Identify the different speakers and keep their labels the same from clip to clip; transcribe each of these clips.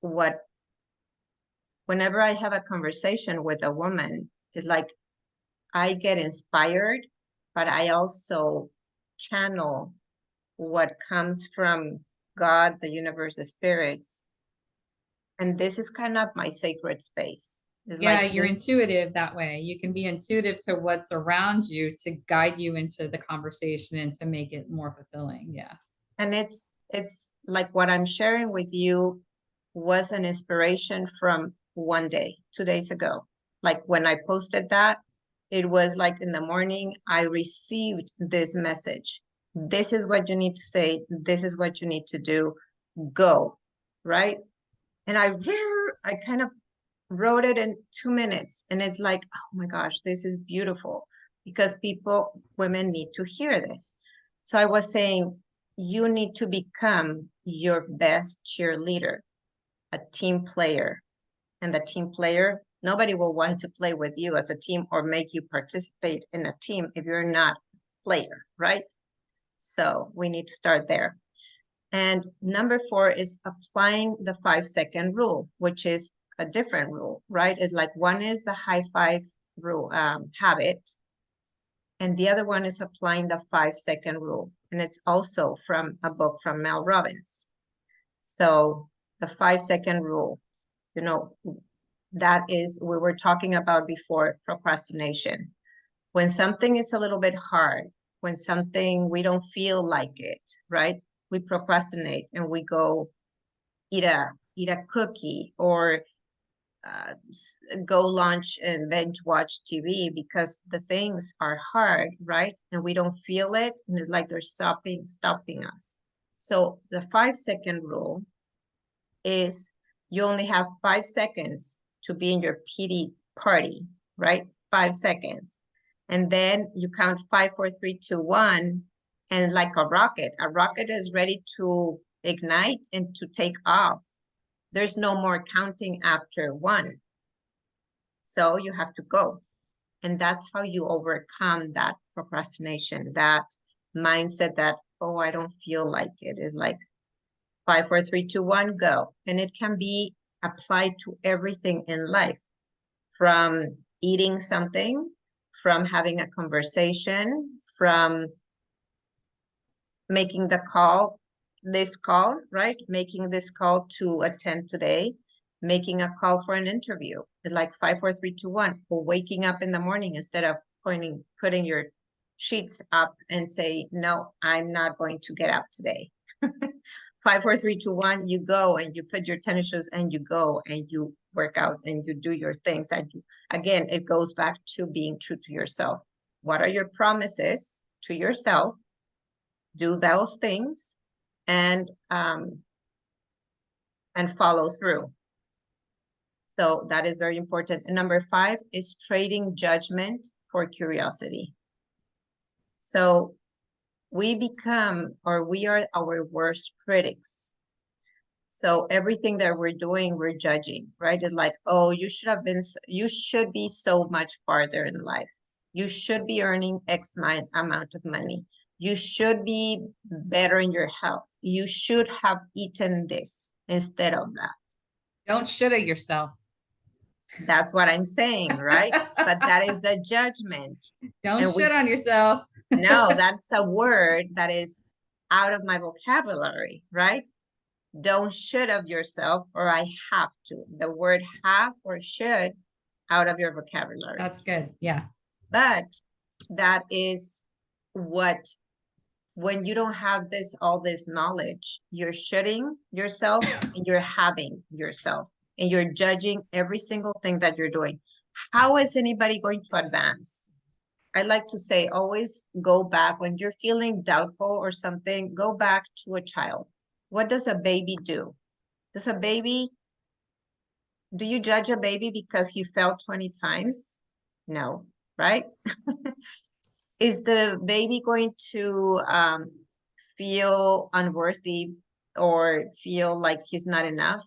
Speaker 1: what, whenever I have a conversation with a woman, it's like I get inspired, but I also channel what comes from God, the universe, the spirits. And this is kind of my sacred space. It's
Speaker 2: Yeah,
Speaker 1: like
Speaker 2: you're
Speaker 1: this,
Speaker 2: intuitive that way. You can be intuitive to what's around you to guide you into the conversation and to make it more fulfilling. Yeah.
Speaker 1: and it's like what I'm sharing with you was an inspiration from one day, 2 days ago. Like when I posted that, it was like in the morning, I received this message. This is what you need to say. This is what you need to do. Go, right? And I kind of wrote it in 2 minutes, and it's like, oh my gosh, this is beautiful, because women need to hear this. So I was saying, you need to become your best cheerleader, a team player. And the team player, nobody will want to play with you as a team or make you participate in a team if you're not a player, right? So we need to start there. And number 4 is applying the 5-second rule, which is a different rule, right? It's like one is the high five rule habit, and the other one is applying the 5-second rule. And it's also from a book from Mel Robbins. So the 5-second rule, you know, that is, we were talking about before, procrastination. When something is a little bit hard, when something we don't feel like it, right? We procrastinate and we go eat a cookie, or go lunch and binge watch TV because the things are hard, right? And we don't feel it, and it's like they're stopping us. So the 5-second rule is you only have 5 seconds to be in your pity party, right? 5 seconds. And then you count 5, 4, 3, 2, 1. And like a rocket is ready to ignite and to take off. There's no more counting after 1. So you have to go. And that's how you overcome that procrastination, that mindset that, oh, I don't feel like it. Is like 5, 4, 3, 2, 1, go. And it can be applied to everything in life, from eating something, from having a conversation, from making this call, right? Making this call to attend today, making a call for an interview. It's like 5, 4, 3, 2, 1. Or waking up in the morning instead of putting your sheets up and say, no, I'm not going to get up today. 5, 4, 3, 2, 1, you go and you put your tennis shoes and you go and you work out and you do your things. And you, again, it goes back to being true to yourself. What are your promises to yourself? Do those things and follow through. So that is very important. And number 5 is trading judgment for curiosity. So we are our worst critics. So everything that we're doing, we're judging, right? It's like, oh, you should be so much farther in life. You should be earning X amount of money. You should be better in your health. You should have eaten this instead of that.
Speaker 2: Don't shoulda yourself.
Speaker 1: That's what I'm saying, right? But that is a judgment.
Speaker 2: Don't
Speaker 1: And
Speaker 2: shit on yourself.
Speaker 1: no, that's a word that is out of my vocabulary, right? Don't should of yourself, or I have to. The word have or should out of your vocabulary.
Speaker 2: That's good. Yeah.
Speaker 1: But that is what, when you don't have all this knowledge, you're shoulding yourself and you're having yourself, and you're judging every single thing that you're doing. How is anybody going to advance? I like to say, always go back when you're feeling doubtful or something, go back to a child. What does a baby do? Do you judge a baby because he fell 20 times? No, right? Is the baby going to feel unworthy or feel like he's not enough?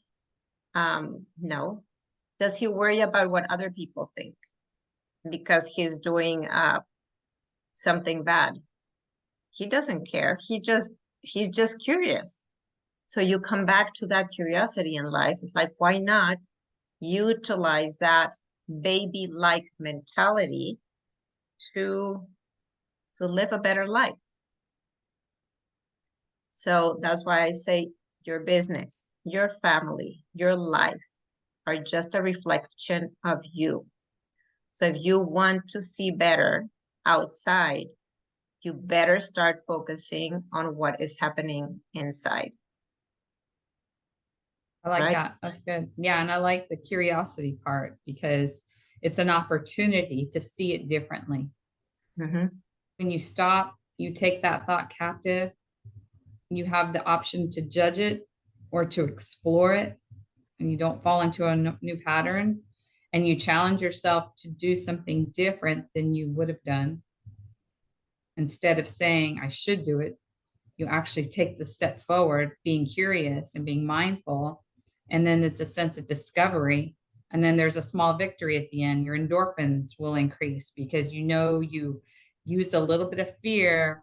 Speaker 1: No. Does he worry about what other people think because he's doing something bad? He doesn't care. He's just curious. So you come back to that curiosity in life. It's like, why not utilize that baby-like mentality to live a better life? So that's why I say your business, your family, your life are just a reflection of you. So if you want to see better outside, you better start focusing on what is happening inside,
Speaker 2: I like
Speaker 1: right?
Speaker 2: that. That's good. Yeah. And I like the curiosity part because it's an opportunity to see it differently.
Speaker 1: Mm-hmm.
Speaker 2: When you stop, you take that thought captive, you have the option to judge it or to explore it, and you don't fall into a new pattern, and you challenge yourself to do something different than you would have done. Instead of saying, I should do it, you actually take the step forward, being curious and being mindful. And then it's a sense of discovery. And then there's a small victory at the end. Your endorphins will increase because you know you used a little bit of fear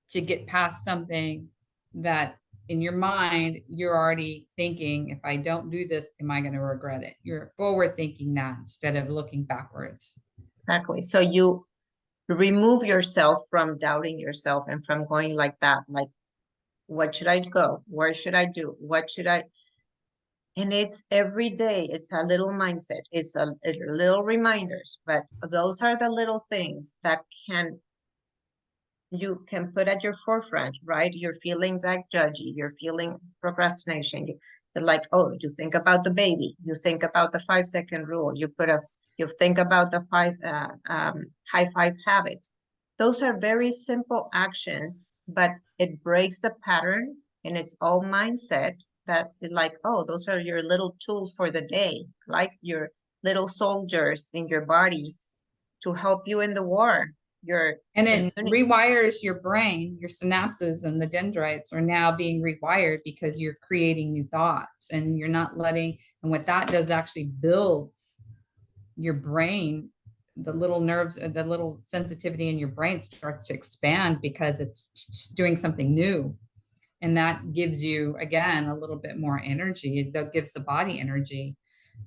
Speaker 2: to get past something that in your mind, you're already thinking, if I don't do this, am I going to regret it? You're forward thinking that instead of looking backwards.
Speaker 1: Exactly. So you remove yourself from doubting yourself and from going like that, like, what should I go? Where should I do? What should I? And it's every day. It's a little mindset. It's a little reminders, but those are the little things that you can put at your forefront, right? You're feeling that judgy, you're feeling procrastination. You're like, oh, you think about the baby, you think about the 5-second rule, you think about the high five habit. Those are very simple actions, but it breaks the pattern, and it's all mindset that is like, oh, those are your little tools for the day, like your little soldiers in your body to help you in the war. Your
Speaker 2: And it
Speaker 1: immunity.
Speaker 2: rewires your brain, your synapses and the dendrites are now being rewired because you're creating new thoughts and you're not letting, and what that does actually builds your brain, the little nerves, the little sensitivity in your brain starts to expand because it's doing something new. And that gives you, again, a little bit more energy. That gives the body energy.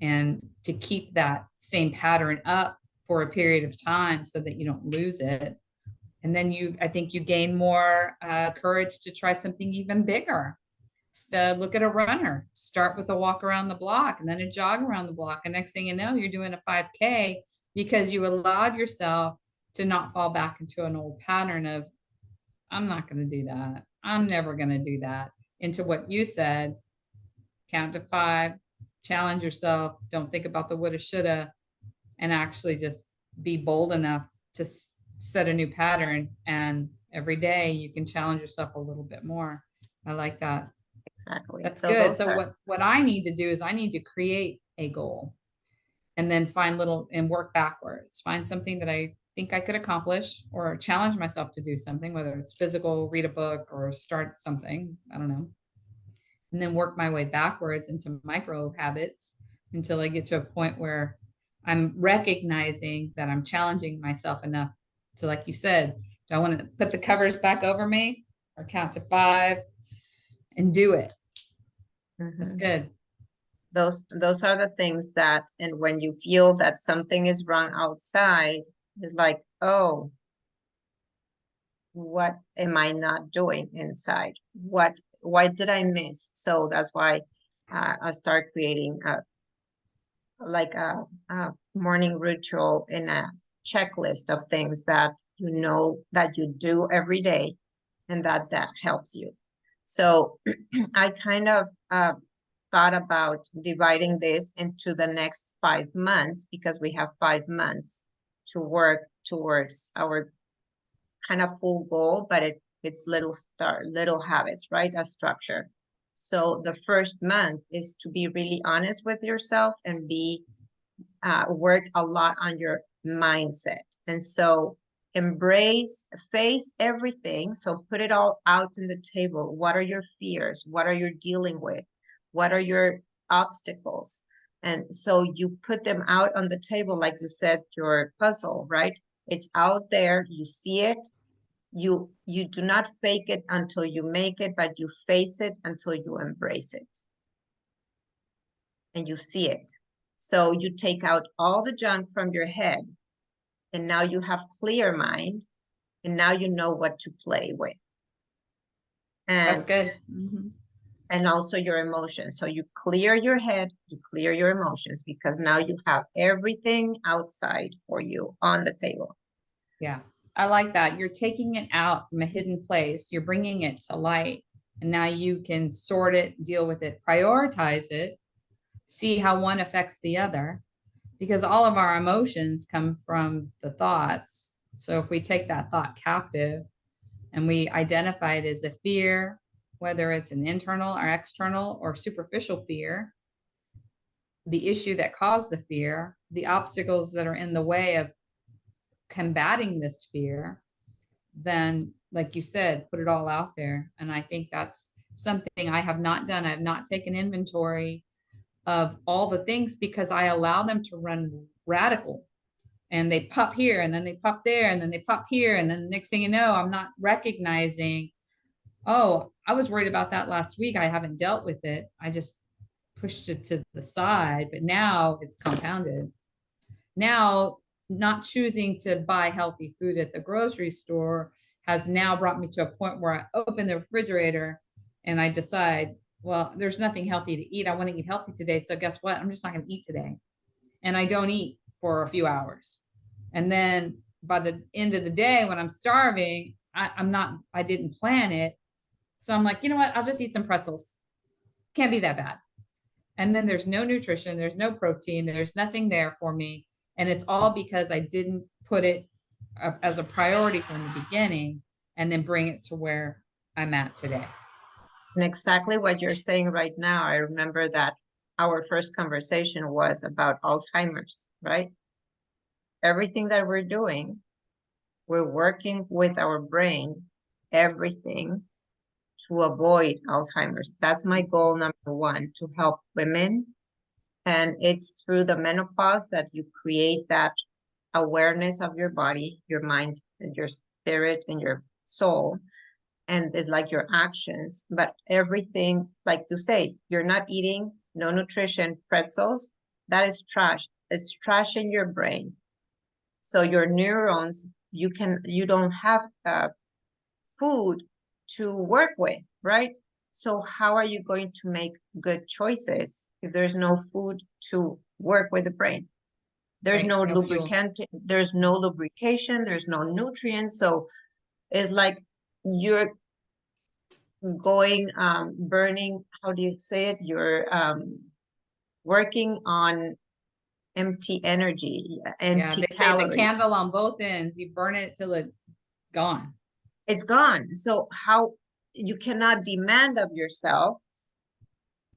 Speaker 2: And to keep that same pattern up for a period of time so that you don't lose it. And then I think you gain more courage to try something even bigger. Look at a runner, start with a walk around the block and then a jog around the block. And next thing you know, you're doing a 5K because you allowed yourself to not fall back into an old pattern of, I'm not going to do that. I'm never going to do that. Into what you said, count to 5, challenge yourself. Don't think about the woulda, shoulda, and actually just be bold enough to set a new pattern. And every day you can challenge yourself a little bit more. I like that.
Speaker 1: Exactly.
Speaker 2: That's
Speaker 1: So
Speaker 2: good.
Speaker 1: those
Speaker 2: So
Speaker 1: are
Speaker 2: what I need to do is I need to create a goal and then find little and work backwards. Find something that I think I could accomplish or challenge myself to do something, whether it's physical, read a book, or start something. I don't know. And then work my way backwards into micro habits until I get to a point where I'm recognizing that I'm challenging myself enough to, like you said, do I want to put the covers back over me or count to 5 and do it? That's
Speaker 1: mhm.
Speaker 2: good.
Speaker 1: Those are the things that, and when you feel that something is wrong outside, it's like, oh, what am I not doing inside? Why did I miss? So that's why I start creating a morning ritual in a checklist of things that you know that you do every day, and that helps you. So I kind of thought about dividing this into the next 5 months, because we have 5 months to work towards our kind of full goal, but it's little habits, right? A structure. So the first month is to be really honest with yourself and be work a lot on your mindset. And so face everything. So put it all out on the table. What are your fears? What are you dealing with? What are your obstacles? And so you put them out on the table, like you said, your puzzle, right? It's out there. You see it. you do not fake it until you make it, but you face it until you embrace it and you see it. So you take out all the junk from your head, and now you have clear mind, and now you know what to play with.
Speaker 2: That's
Speaker 1: And
Speaker 2: good. Mhm.
Speaker 1: and also your emotions. So you clear your head, you clear your emotions, because now you have everything outside for you on the table.
Speaker 2: Yeah, I like that. You're taking it out from a hidden place. You're bringing it to light, and now you can sort it, deal with it, prioritize it, see how one affects the other, because all of our emotions come from the thoughts. So if we take that thought captive and we identify it as a fear, whether it's an internal or external or superficial fear, the issue that caused the fear, the obstacles that are in the way of combating this fear, then, like you said, put it all out there. And I think that's something I have not done. I have not taken inventory of all the things because I allow them to run radical, and they pop here and then they pop there and then they pop here. And then the next thing you know, I'm not recognizing, oh, I was worried about that last week. I haven't dealt with it. I just pushed it to the side, but now it's compounded. Now, not choosing to buy healthy food at the grocery store has now brought me to a point where I open the refrigerator and I decide, well, there's nothing healthy to eat. I want to eat healthy today. So guess what? I'm just not going to eat today. And I don't eat for a few hours. And then by the end of the day, when I'm starving, I didn't plan it. So I'm like, you know what? I'll just eat some pretzels. Can't be that bad. And then there's no nutrition, there's no protein, there's nothing there for me. And it's all because I didn't put it as a priority from the beginning and then bring it to where I'm at today.
Speaker 1: And exactly what you're saying right now, I remember that our first conversation was about Alzheimer's, right? Everything that we're doing, we're working with our brain, everything to avoid Alzheimer's. That's my goal number one, to help women. And it's through the menopause that you create that awareness of your body, your mind, and your spirit and your soul. And it's like your actions, but everything, like you say, you're not eating, no nutrition, pretzels, that is trash. It's trash in your brain. So your neurons, you don't have food to work with, right? So how are you going to make good choices if there's no food to work with the brain? There's
Speaker 2: Right?
Speaker 1: no
Speaker 2: No fuel.
Speaker 1: lubricant, there's no lubrication, there's no nutrients. So it's like you're going burning, how do you say it? You're working on empty energy,
Speaker 2: Yeah,
Speaker 1: empty
Speaker 2: they say the
Speaker 1: calories.
Speaker 2: candle on both ends, you burn it till it's gone.
Speaker 1: It's gone. So how you cannot demand of yourself,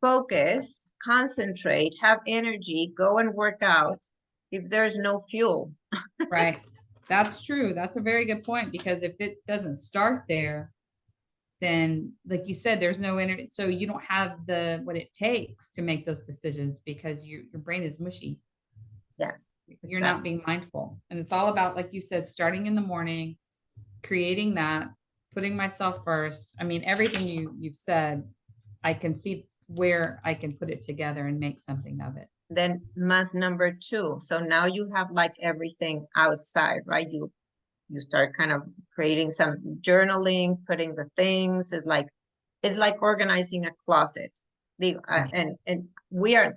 Speaker 1: focus, concentrate, have energy, go and work out if there's no fuel.
Speaker 2: Right. That's true. That's a very good point, because if it doesn't start there, then like you said, there's no energy. So you don't have the what it takes to make those decisions because your brain is mushy.
Speaker 1: Yes,
Speaker 2: You're not
Speaker 1: exactly.
Speaker 2: being mindful. And it's all about, like you said, starting in the morning, creating that, putting myself first. I mean, everything you've said, I can see where I can put it together and make something of it.
Speaker 1: Then month number two. So now you have like everything outside, right? You start kind of creating some journaling, putting the things. It's like organizing a closet. The
Speaker 2: Yeah.
Speaker 1: and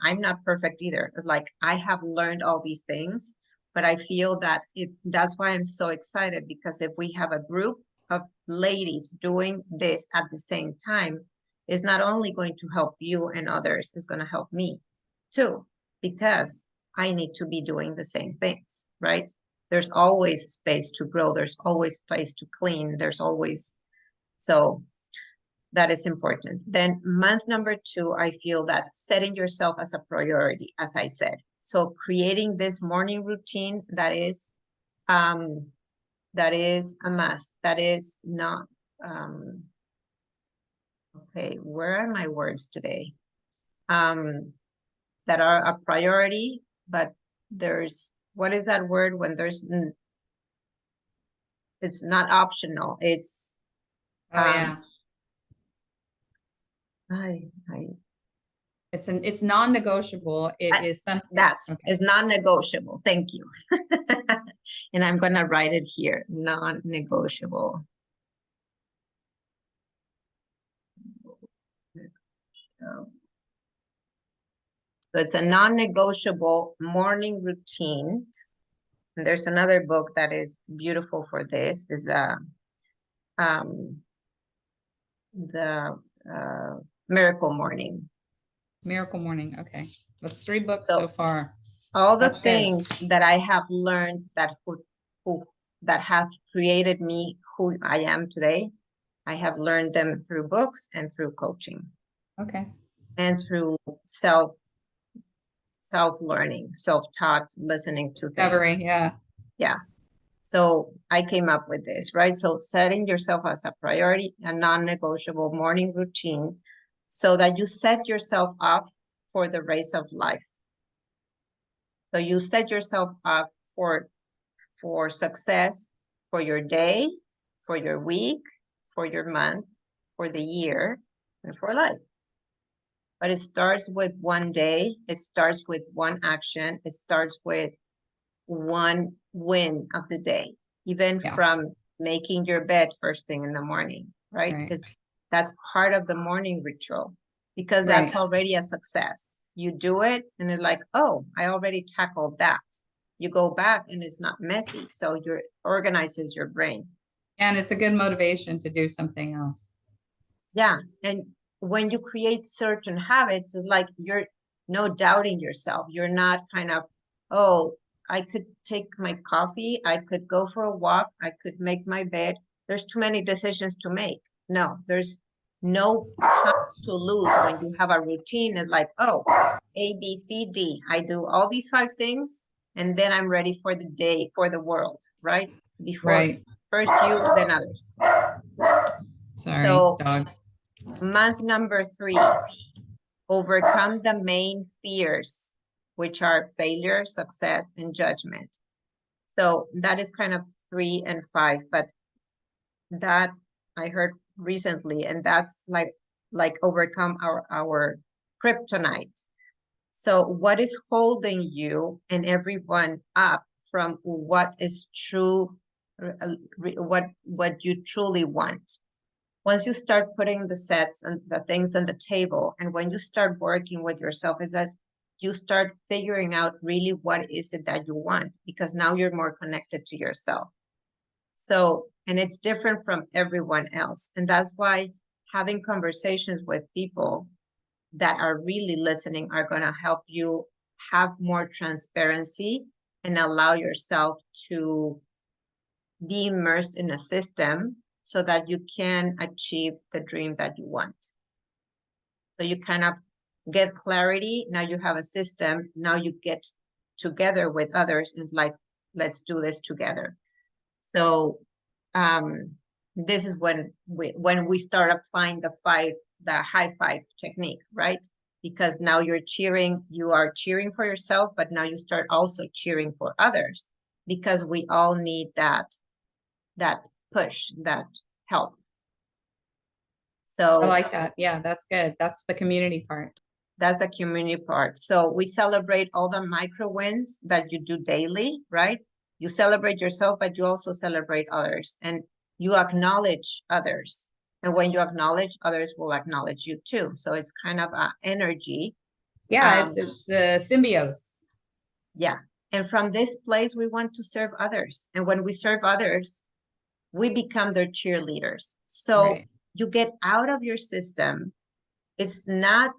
Speaker 1: I'm not perfect either. It's like I have learned all these things, but I feel that that's why I'm so excited, because if we have a group of ladies doing this at the same time, it's not only going to help you and others, it's going to help me too, because I need to be doing the same things, right? There's always space to grow. There's always place to clean. There's always, so that is important. Then month number two, I feel that setting yourself as a priority, as I said. So creating this morning routine um, that is a must. That is not, okay, where are my words today? That are a priority, but what is that word when there's It's not optional. It's
Speaker 2: Oh, yeah.
Speaker 1: I
Speaker 2: It's non-negotiable. It is something.
Speaker 1: that
Speaker 2: Okay.
Speaker 1: is non-negotiable. Thank you. And I'm gonna write it here, non-negotiable. So it's a non-negotiable morning routine. And there's another book that is beautiful for this, is um the Miracle Morning.
Speaker 2: Miracle Morning. Okay. That's 3 books
Speaker 1: So
Speaker 2: so far.
Speaker 1: all the
Speaker 2: That's good.
Speaker 1: things that I have learned who that have created me who I am today, I have learned them through books and through coaching
Speaker 2: Okay.
Speaker 1: and through self-learning, self-taught, listening to things.
Speaker 2: Discovery. Yeah.
Speaker 1: Yeah. So I came up with this, right? So setting yourself as a priority, a non-negotiable morning routine, so that you set yourself up for the race of life. So you set yourself up for success, for your day, for your week, for your month, for the year, and for life. But it starts with one day. It starts with one action. It starts with one win of the day, even
Speaker 2: Yeah.
Speaker 1: from making your bed first thing in the morning, right?
Speaker 2: Right.
Speaker 1: Because that's part of the morning ritual, because
Speaker 2: Right.
Speaker 1: that's already a success. You do it and it's like, oh, I already tackled that. You go back and it's not messy. So you're organizes your brain.
Speaker 2: And it's a good motivation to do something else.
Speaker 1: Yeah. And when you create certain habits, it's like you're no doubting yourself. You're not kind of, oh, I could take my coffee, I could go for a walk, I could make my bed. There's too many decisions to make. No, there's no time to lose when you have a routine. It's like, oh, A, B, C, D. I do all these 5 things, and then I'm ready for the day, for the world, right? Before
Speaker 2: Right.
Speaker 1: first you, then others.
Speaker 2: Sorry,
Speaker 1: So
Speaker 2: dogs.
Speaker 1: month number 3, overcome the main fears, which are failure, success, and judgment. So that is kind of 3 and 5, but that I heard recently, and that's like overcome our kryptonite. So what is holding you and everyone up from what is true, what you truly want? Once you start putting the sets and the things on the table, and when you start working with yourself, is that you start figuring out really what is it that you want, because now you're more connected to yourself. So, and it's different from everyone else. And that's why having conversations with people that are really listening are going to help you have more transparency and allow yourself to be immersed in a system so that you can achieve the dream that you want. So you kind of get clarity. Now you have a system. Now you get together with others. And it's like, let's do this together. So this is when we start applying the high 5 technique, right? Because now you are cheering for yourself, but now you start also cheering for others, because we all need that push, that help. So
Speaker 2: I like that. Yeah, that's good. That's the community part.
Speaker 1: That's a community part. So we celebrate all the micro wins that you do daily, right? You celebrate yourself, but you also celebrate others, and you acknowledge others. And when you acknowledge, others will acknowledge you too. So it's kind of an energy.
Speaker 2: Yeah, it's a symbiosis.
Speaker 1: Yeah. And from this place, we want to serve others. And when we serve others, we become their cheerleaders. So
Speaker 2: Right.
Speaker 1: you get out of your system. It's not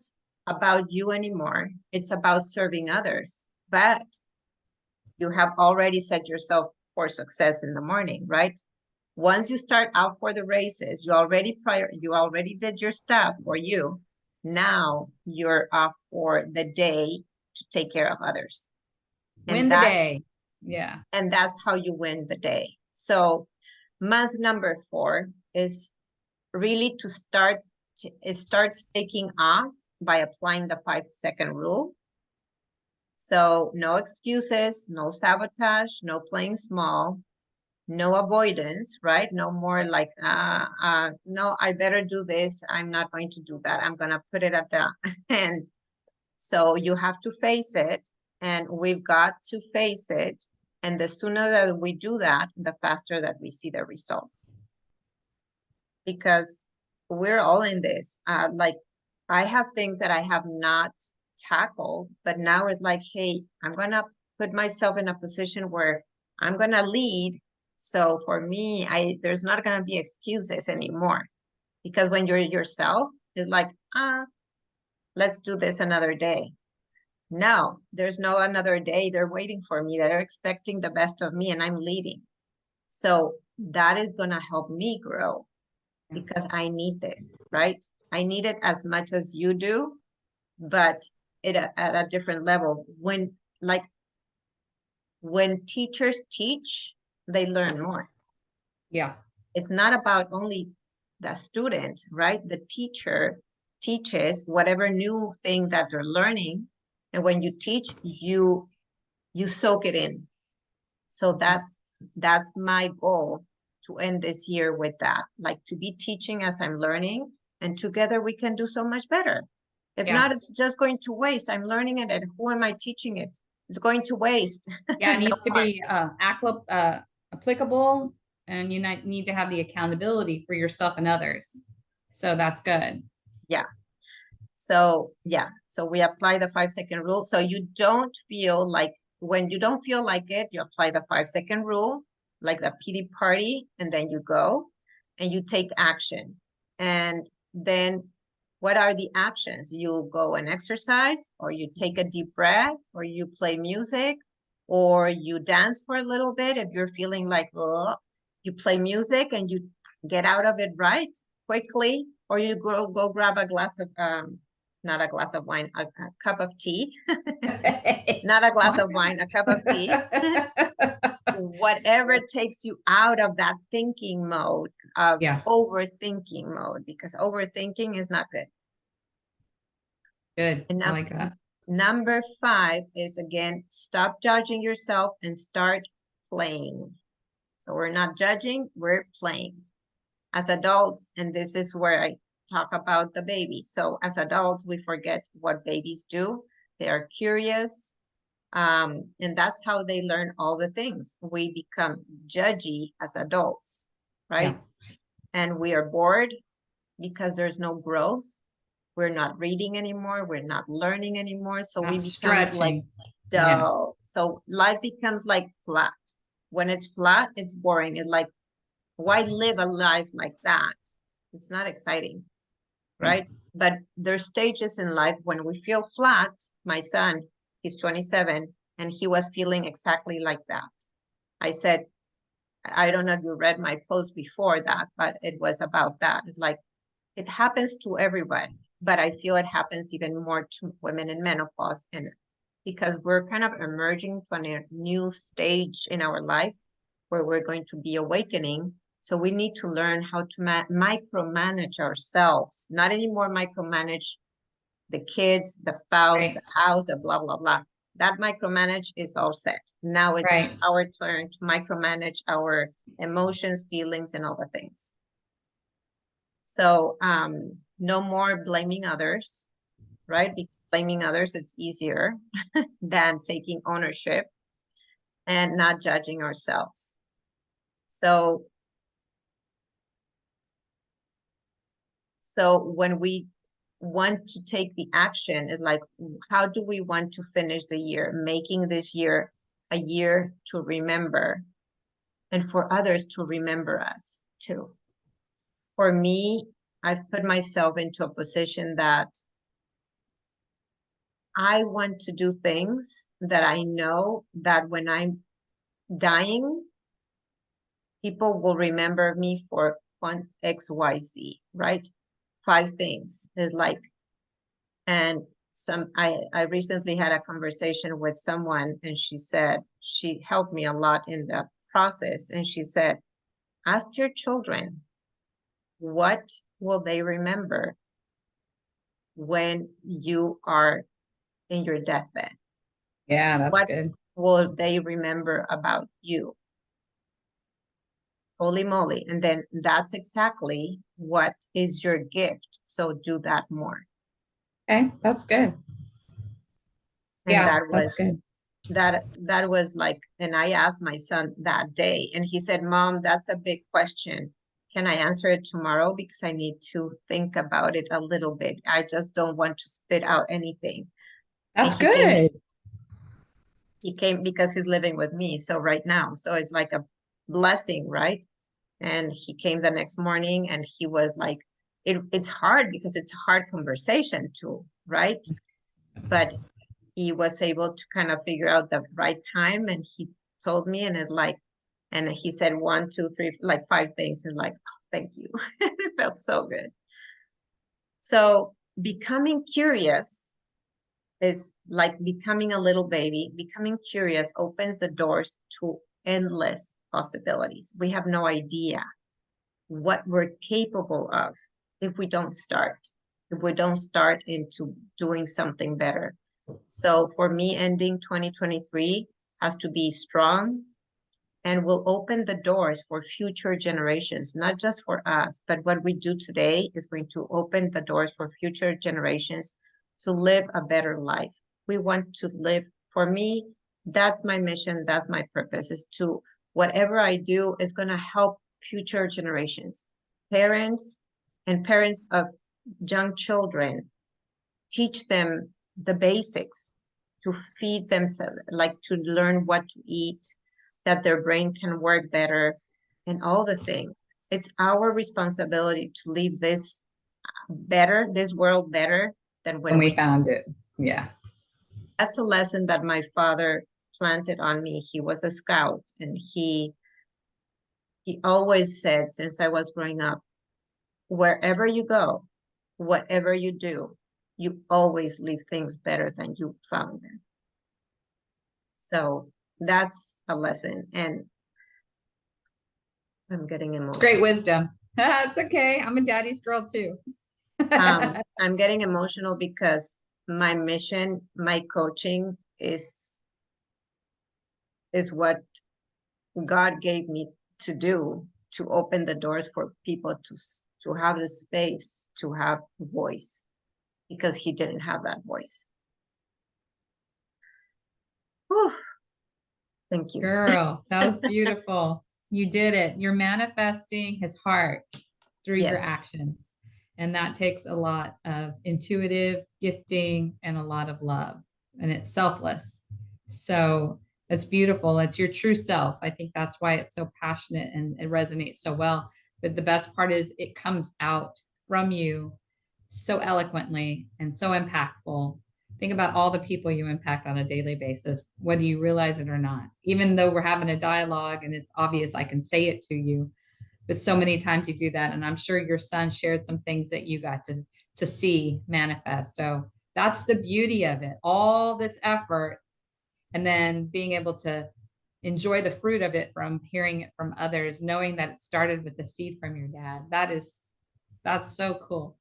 Speaker 1: about you anymore. It's about serving others. But you have already set yourself for success in the morning, right? Once you start out for the races, you already did your stuff for you. Now you're off for the day to take care of others.
Speaker 2: Win the day. Yeah.
Speaker 1: And that's how you win the day. So month number 4 is really to start taking off by applying the 5-second rule. So no excuses, no sabotage, no playing small. no avoidance, right? No more like, no, I better do this. I'm not going to do that. I'm going to put it at the end. So you have to face it, and we've got to face it. And the sooner that we do that, the faster that we see the results. Because we're all in this. Like, I have things that I have not tackled, but now it's like, hey, I'm going to put myself in a position where I'm going to lead. So for me, there's not going to be excuses anymore. Because when you're yourself, it's like, let's do this another day. No, there's no another day. They're waiting for me. They're expecting the best of me, and I'm leading. So that is going to help me grow, because I need this, right? I need it as much as you do, but at a different level. When teachers teach, they learn more.
Speaker 2: Yeah.
Speaker 1: It's not about only the student, right? The teacher teaches whatever new thing that they're learning. And when you teach, you soak it in. So that's my goal, to end this year with that, like to be teaching as I'm learning, and together we can do so much better. If
Speaker 2: Yeah.
Speaker 1: not, it's just going to waste. I'm learning it, and who am I teaching it? It's going to waste.
Speaker 2: Yeah, it
Speaker 1: No
Speaker 2: needs to
Speaker 1: more.
Speaker 2: be applicable, and you need to have the accountability for yourself and others. So that's good.
Speaker 1: Yeah. So yeah, so we apply the 5-second rule. So you don't feel like, when you don't feel like it, you apply the 5-second rule, like the pity party, and then you go and you take action. And then what are the actions? You go and exercise, or you take a deep breath, or you play music, or you dance for a little bit. If you're feeling like, ugh, you play music and you get out of it right quickly, or you go grab a glass of not a glass of wine, a cup of tea. Not a glass of wine, a cup of tea. Whatever takes you out of that thinking mode, of
Speaker 2: Yeah,
Speaker 1: overthinking mode, because overthinking is not good.
Speaker 2: good.
Speaker 1: And
Speaker 2: I like that.
Speaker 1: number 5 is, again, stop judging yourself and start playing. So we're not judging, we're playing. As adults, and this is where I talk about the baby. So as adults, we forget what babies do. They are curious. And that's how they learn all the things. We become judgy as adults,
Speaker 2: Yeah,
Speaker 1: right? And we are bored because there's no growth. We're not reading anymore. We're not learning anymore. So we
Speaker 2: not
Speaker 1: become like
Speaker 2: stretching. Yeah,
Speaker 1: dull. So life becomes like flat. When it's flat, it's boring. It's like, why live a life like that? It's not exciting,
Speaker 2: yeah,
Speaker 1: right? But there's stages in life when we feel flat. My son, he's 27, and he was feeling exactly like that. I said, I don't know if you read my post before that, but it was about that. It's like, it happens to everyone, but I feel it happens even more to women in menopause, and because we're kind of emerging from a new stage in our life where we're going to be awakening. So we need to learn how to micromanage ourselves, not anymore micromanage the kids, the spouse, the
Speaker 2: right,
Speaker 1: house, the blah, blah, blah. That micromanage is all set. Now it's
Speaker 2: right.
Speaker 1: our turn to micromanage our emotions, feelings, and all the things. So no more blaming others, right? Because blaming others is easier than taking ownership, and not judging ourselves. So when we want to take the action, is like, how do we want to finish the year, making this year a year to remember, and for others to remember us too. For me, I've put myself into a position that I want to do things that I know that when I'm dying, people will remember me for one XYZ, right? 5 things is like, and I recently had a conversation with someone, and she said, she helped me a lot in the process. And she said, ask your children, what will they remember when you are in your deathbed?
Speaker 2: Yeah, that's
Speaker 1: What
Speaker 2: good.
Speaker 1: will they remember about you? Holy moly. And then that's exactly what is your gift. So do that more.
Speaker 2: Okay, that's good.
Speaker 1: And
Speaker 2: Yeah, that's good.
Speaker 1: that was like, and I asked my son that day, and he said, Mom, that's a big question. Can I answer it tomorrow? Because I need to think about it a little bit. I just don't want to spit out anything. And
Speaker 2: That's good.
Speaker 1: he came because he's living with me. So right now, so it's like a blessing, right? And he came the next morning and he was like, it's hard because it's a hard conversation too, right? But he was able to kind of figure out the right time, and he told me, and it's like, and he said one, two, three, like five things, and like, oh, thank you. It felt so good. So becoming curious is like becoming a little baby. Becoming curious opens the doors to endless possibilities. We have no idea what we're capable of if we don't start, if we don't start into doing something better. So for me, ending 2023 has to be strong and will open the doors for future generations, not just for us, but what we do today is going to open the doors for future generations to live a better life. We want to live, for me, that's my mission, that's my purpose, is to, whatever I do is going to help future generations, parents and parents of young children, teach them the basics, to feed themselves, like to learn what to eat, that their brain can work better, and all the things. It's our responsibility to leave this better, this world better than
Speaker 2: When
Speaker 1: when
Speaker 2: we
Speaker 1: we.
Speaker 2: found it. Yeah.
Speaker 1: That's a lesson that my father planted on me. He was a scout, and he always said, since I was growing up, wherever you go, whatever you do, you always leave things better than you found them. So that's a lesson. And I'm getting
Speaker 2: It's great
Speaker 1: emotional.
Speaker 2: wisdom. That's okay. I'm a daddy's girl too.
Speaker 1: I'm getting emotional because my mission, my coaching is what God gave me to do, to open the doors for people to have the space to have a voice, because he didn't have that voice. Whew, thank you.
Speaker 2: Girl, that was beautiful. You did it. You're manifesting his heart through your
Speaker 1: Yes.
Speaker 2: actions. And that takes a lot of intuitive gifting and a lot of love. And it's selfless. So it's beautiful. It's your true self. I think that's why it's so passionate and it resonates so well. But the best part is it comes out from you so eloquently and so impactful. Think about all the people you impact on a daily basis, whether you realize it or not. Even though we're having a dialogue and it's obvious I can say it to you, but so many times you do that. And I'm sure your son shared some things that you got to see manifest. So that's the beauty of it. All this effort and then being able to enjoy the fruit of it from hearing it from others, knowing that it started with the seed from your dad. That's so cool.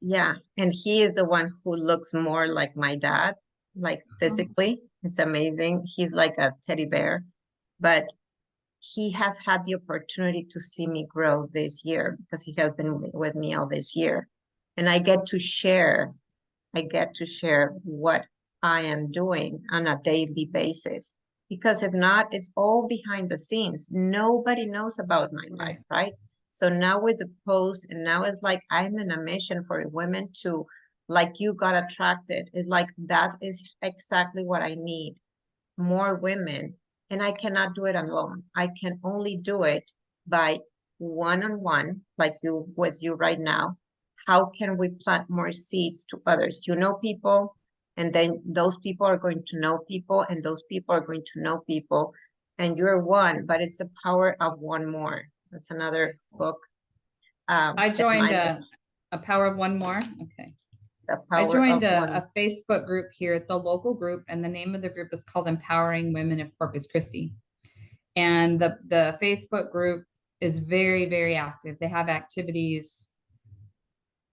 Speaker 1: Yeah. And he is the one who looks more like my dad, like
Speaker 2: Oh,
Speaker 1: physically. It's amazing. He's like a teddy bear, but he has had the opportunity to see me grow this year because he has been with me all this year. And I get to share what I am doing on a daily basis. Because if not, it's all behind the scenes. Nobody knows about my life,
Speaker 2: right.
Speaker 1: right? So now with the post, and now it's like I'm in a mission for women to, like you got attracted. It's like that is exactly what I need. More women. And I cannot do it alone. I can only do it by one-on-one, like you with you right now. How can we plant more seeds to others? You know people, and then those people are going to know people, and those people are going to know people, and you're one, but it's the power of one more. That's another book.
Speaker 2: I
Speaker 1: That
Speaker 2: joined
Speaker 1: Maaike,
Speaker 2: a power of one more. Okay.
Speaker 1: the
Speaker 2: I
Speaker 1: power
Speaker 2: joined
Speaker 1: of one.
Speaker 2: a Facebook group here. It's a local group, and the name of the group is called Empowering Women of Corpus Christi. And the Facebook group is very, very active. They have activities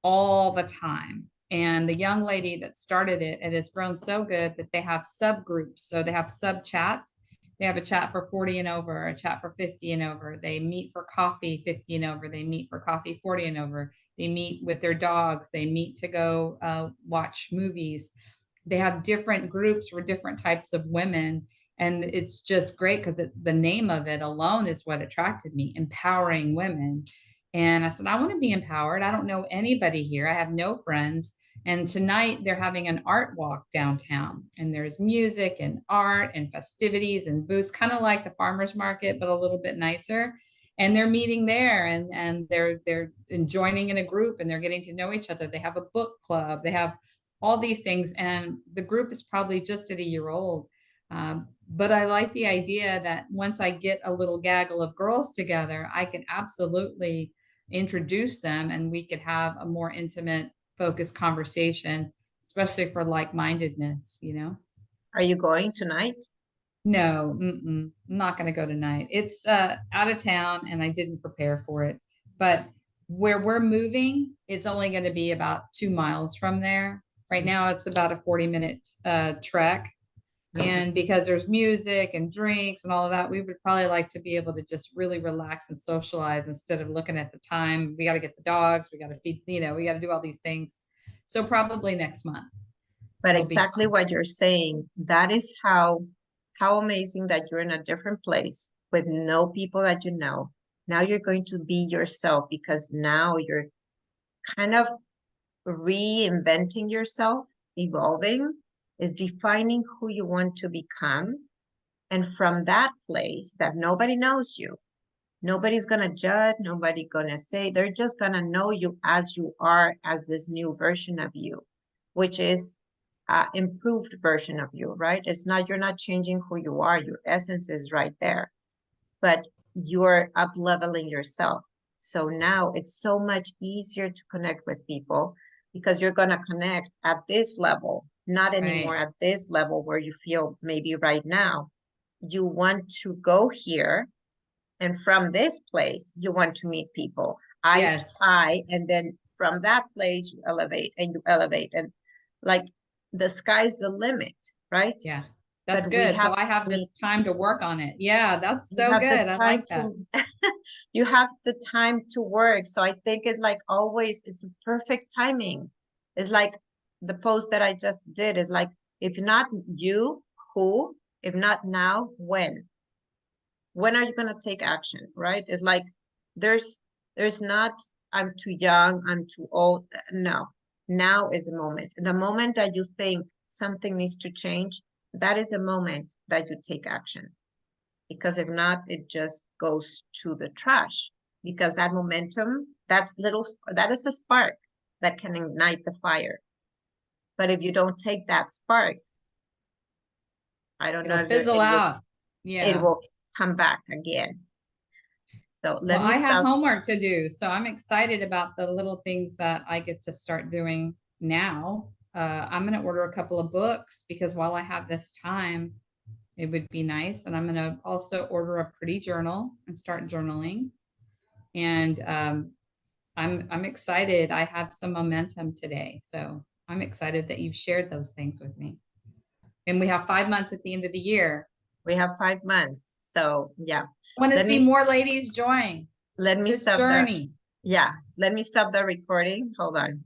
Speaker 2: all the time. And the young lady that started it, it has grown so good that they have subgroups. So they have sub chats They have a chat for 40 and over, a chat for 50 and over. They meet for coffee 50 and over. They meet for coffee 40 and over. They meet with their dogs. They meet to go watch movies. They have different groups for different types of women. And it's just great because the name of it alone is what attracted me, empowering women. And I said, I want to be empowered. I don't know anybody here. I have no friends. And tonight they're having an art walk downtown, and there's music and art and festivities and booths, kind of like the farmers market, but a little bit nicer. And they're meeting there, and they're joining in a group, and they're getting to know each other. They have a book club. They have all these things, and the group is probably just at a year old. But I like the idea that once I get a little gaggle of girls together, I can absolutely introduce them, and we could have a more intimate, focused conversation, especially for like-mindedness, you know?
Speaker 1: Are you going tonight?
Speaker 2: No, I'm not going to go tonight. It's out of town and I didn't prepare for it. But where we're moving is only going to be about 2 miles from there. Right now, it's about a 40-minute trek. And because there's music and drinks and all of that, we would probably like to be able to just really relax and socialize instead of looking at the time. We got to get the dogs, we got to feed, we got to do all these things. So probably next month.
Speaker 1: But
Speaker 2: It'll be
Speaker 1: exactly
Speaker 2: fun.
Speaker 1: what you're saying, that is how amazing that you're in a different place with no people that you know. Now you're going to be yourself because now you're kind of reinventing yourself, evolving, is defining who you want to become. And from that place that nobody knows you, nobody's gonna judge, nobody gonna say, they're just gonna know you as you are, as this new version of you, which is improved version of you, right? It's not, you're not changing who you are, your essence is right there, but you're up leveling yourself. So now it's so much easier to connect with people because you're gonna connect at this level, not anymore
Speaker 2: Right.
Speaker 1: at this level where you feel maybe right now. You want to go here, and from this place, you want to meet people, eye to
Speaker 2: Yes.
Speaker 1: eye, and then from that place, you elevate and you elevate. And like the sky's the limit, right?
Speaker 2: Yeah. That's
Speaker 1: But we
Speaker 2: good.
Speaker 1: have
Speaker 2: So I have
Speaker 1: we
Speaker 2: this time to work on it. Yeah, that's
Speaker 1: you
Speaker 2: so
Speaker 1: have the
Speaker 2: good. I
Speaker 1: time
Speaker 2: like that.
Speaker 1: to you have the time to work. So I think it's like always, it's a perfect timing. It's like the post that I just did is like, if not you, who? If not now, when? When are you going to take action, right? It's like there's not, I'm too young, I'm too old. No, now is the moment that you think something needs to change. That is the moment that you take action, because if not, it just goes to the trash, because that momentum, that is a spark that can ignite the fire. But if you don't take that spark, I don't know
Speaker 2: It'll
Speaker 1: if
Speaker 2: fizzle out.
Speaker 1: it
Speaker 2: Yeah.
Speaker 1: will come back again. So
Speaker 2: Well,
Speaker 1: let me
Speaker 2: I have
Speaker 1: stop.
Speaker 2: homework to do, so I'm excited about the little things that I get to start doing now. I'm going to order a couple of books because while I have this time, it would be nice. And I'm going to also order a pretty journal and start journaling. And I'm excited. I have some momentum today, so I'm excited that you've shared those things with me. And we have 5 months at the end of the year.
Speaker 1: We have 5 months. So yeah,
Speaker 2: I want to
Speaker 1: let
Speaker 2: see
Speaker 1: me
Speaker 2: more ladies join
Speaker 1: let me
Speaker 2: this
Speaker 1: stop the
Speaker 2: journey.
Speaker 1: yeah, let me stop the recording. Hold on.